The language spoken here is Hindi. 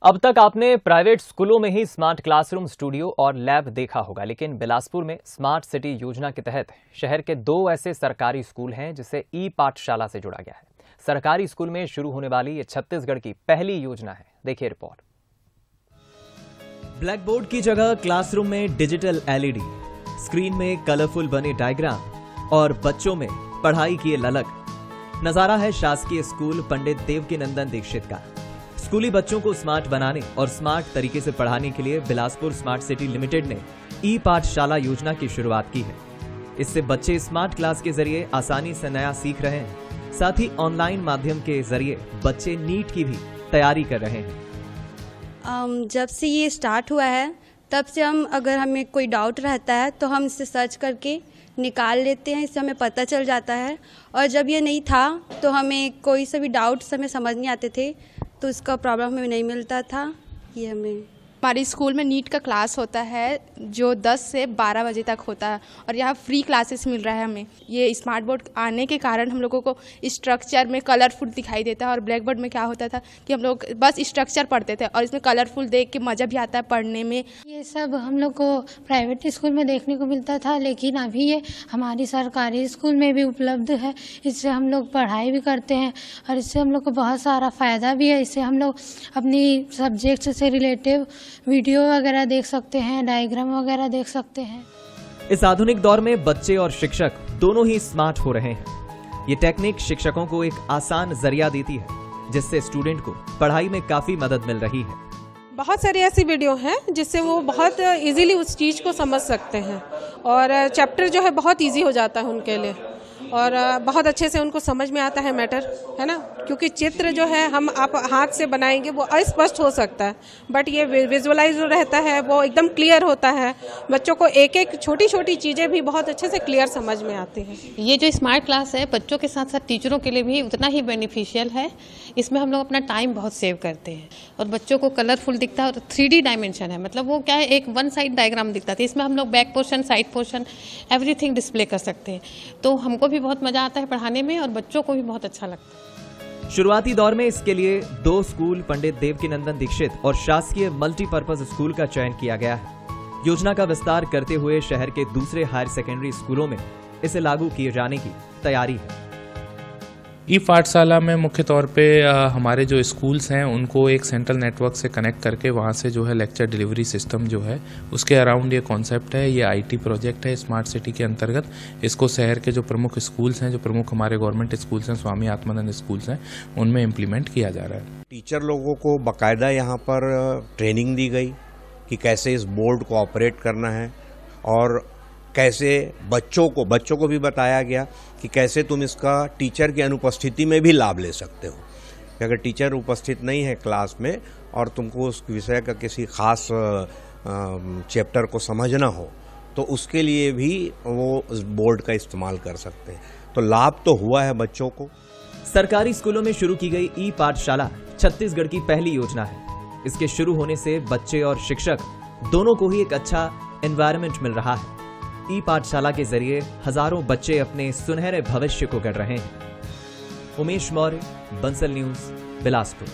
अब तक आपने प्राइवेट स्कूलों में ही स्मार्ट क्लासरूम, स्टूडियो और लैब देखा होगा, लेकिन बिलासपुर में स्मार्ट सिटी योजना के तहत शहर के 2 ऐसे सरकारी स्कूल हैं जिसे ई पाठशाला से जोड़ा गया है। सरकारी स्कूल में शुरू होने वाली ये छत्तीसगढ़ की पहली योजना है। देखिए रिपोर्ट। ब्लैक बोर्ड की जगह क्लासरूम में डिजिटल LED, स्क्रीन में कलरफुल बने डायग्राम और बच्चों में पढ़ाई की ललक। नजारा है शासकीय स्कूल पंडित देवकीनंदन दीक्षित का। स्कूली बच्चों को स्मार्ट बनाने और स्मार्ट तरीके से पढ़ाने के लिए बिलासपुर स्मार्ट सिटी लिमिटेड ने ई पाठशाला योजना की शुरुआत की है। इससे बच्चे स्मार्ट क्लास के जरिए आसानी से नया सीख रहे हैं। साथ ही ऑनलाइन माध्यम के जरिए बच्चे नीट की भी तैयारी कर रहे हैं। जब से ये स्टार्ट हुआ है तब से अगर हमें कोई डाउट रहता है तो हम इसे सर्च करके निकाल लेते हैं, इससे हमें पता चल जाता है। और जब ये नहीं था तो हमें कोई से भी डाउट्स हमें समझ नहीं आते थे, तो इसका प्रॉब्लम हमें नहीं मिलता था। ये हमारे स्कूल में नीट का क्लास होता है जो 10 से 12 बजे तक होता है और यहाँ फ्री क्लासेस मिल रहा है हमें। ये स्मार्ट बोर्ड आने के कारण हम लोगों को स्ट्रक्चर में कलरफुल दिखाई देता है, और ब्लैक बोर्ड में क्या होता था कि हम लोग बस स्ट्रक्चर पढ़ते थे, और इसमें कलरफुल देख के मज़ा भी आता है पढ़ने में। ये सब हम लोग को प्राइवेट स्कूल में देखने को मिलता था, लेकिन अभी ये हमारी सरकारी स्कूल में भी उपलब्ध है। इससे हम लोग पढ़ाई भी करते हैं और इससे हम लोग को बहुत सारा फ़ायदा भी है। इससे हम लोग अपनी सब्जेक्ट से रिलेटिव वीडियो वगैरह देख सकते हैं, डायग्राम वगैरह देख सकते हैं। इस आधुनिक दौर में बच्चे और शिक्षक दोनों ही स्मार्ट हो रहे हैं। ये टेक्निक शिक्षकों को एक आसान जरिया देती है, जिससे स्टूडेंट को पढ़ाई में काफी मदद मिल रही है। बहुत सारी ऐसी वीडियो हैं जिससे वो बहुत इजीली उस चीज़ को समझ सकते हैं, और चैप्टर जो है बहुत इजी हो जाता है उनके लिए, और बहुत अच्छे से उनको समझ में आता है मैटर, है ना। क्योंकि चित्र जो है हम आप हाथ से बनाएंगे वो अस्पष्ट हो सकता है, बट ये विजुअलाइज जो रहता है वो एकदम क्लियर होता है। बच्चों को एक एक छोटी छोटी चीज़ें भी बहुत अच्छे से क्लियर समझ में आती हैं। ये जो स्मार्ट क्लास है बच्चों के साथ साथ टीचरों के लिए भी उतना ही बेनिफिशियल है। इसमें हम लोग अपना टाइम बहुत सेव करते हैं और बच्चों को कलरफुल दिखता है, और 3D डायमेंशन है, मतलब वो क्या है, एक 1 साइड डायग्राम दिखता था। इसमें हम लोग back portion, side portion, everything display कर सकते हैं। तो हमको भी बहुत मजा आता है पढ़ाने में और बच्चों को भी बहुत अच्छा लगता है। शुरुआती दौर में इसके लिए 2 स्कूल पंडित देवकीनंदन दीक्षित और शासकीय मल्टीपर्पज स्कूल का चयन किया गया है। योजना का विस्तार करते हुए शहर के दूसरे हायर सेकेंडरी स्कूलों में इसे लागू किए जाने की तैयारी है। ई पाठशाला में मुख्य तौर पे हमारे जो स्कूल्स हैं उनको एक सेंट्रल नेटवर्क से कनेक्ट करके वहाँ से जो है लेक्चर डिलीवरी सिस्टम जो है उसके अराउंड ये कॉन्सेप्ट है। ये IT प्रोजेक्ट है स्मार्ट सिटी के अंतर्गत। इसको शहर के जो प्रमुख स्कूल्स हैं, जो प्रमुख हमारे गवर्नमेंट स्कूल्स हैं, स्वामी आत्मानंद स्कूल्स हैं, उनमें इम्प्लीमेंट किया जा रहा है। टीचर लोगों को बाकायदा यहाँ पर ट्रेनिंग दी गई कि कैसे इस बोर्ड को ऑपरेट करना है, और कैसे बच्चों को भी बताया गया कि कैसे तुम इसका टीचर की अनुपस्थिति में भी लाभ ले सकते हो। कि अगर टीचर उपस्थित नहीं है क्लास में और तुमको उस विषय का किसी खास चैप्टर को समझना हो, तो उसके लिए भी वो उस बोर्ड का इस्तेमाल कर सकते हैं। तो लाभ तो हुआ है बच्चों को। सरकारी स्कूलों में शुरू की गई ई पाठशाला छत्तीसगढ़ की पहली योजना है। इसके शुरू होने से बच्चे और शिक्षक दोनों को ही एक अच्छा एनवायरनमेंट मिल रहा है। ई पाठशाला के जरिए हजारों बच्चे अपने सुनहरे भविष्य को गढ़ रहे हैं। उमेश मौर्य, बंसल न्यूज, बिलासपुर।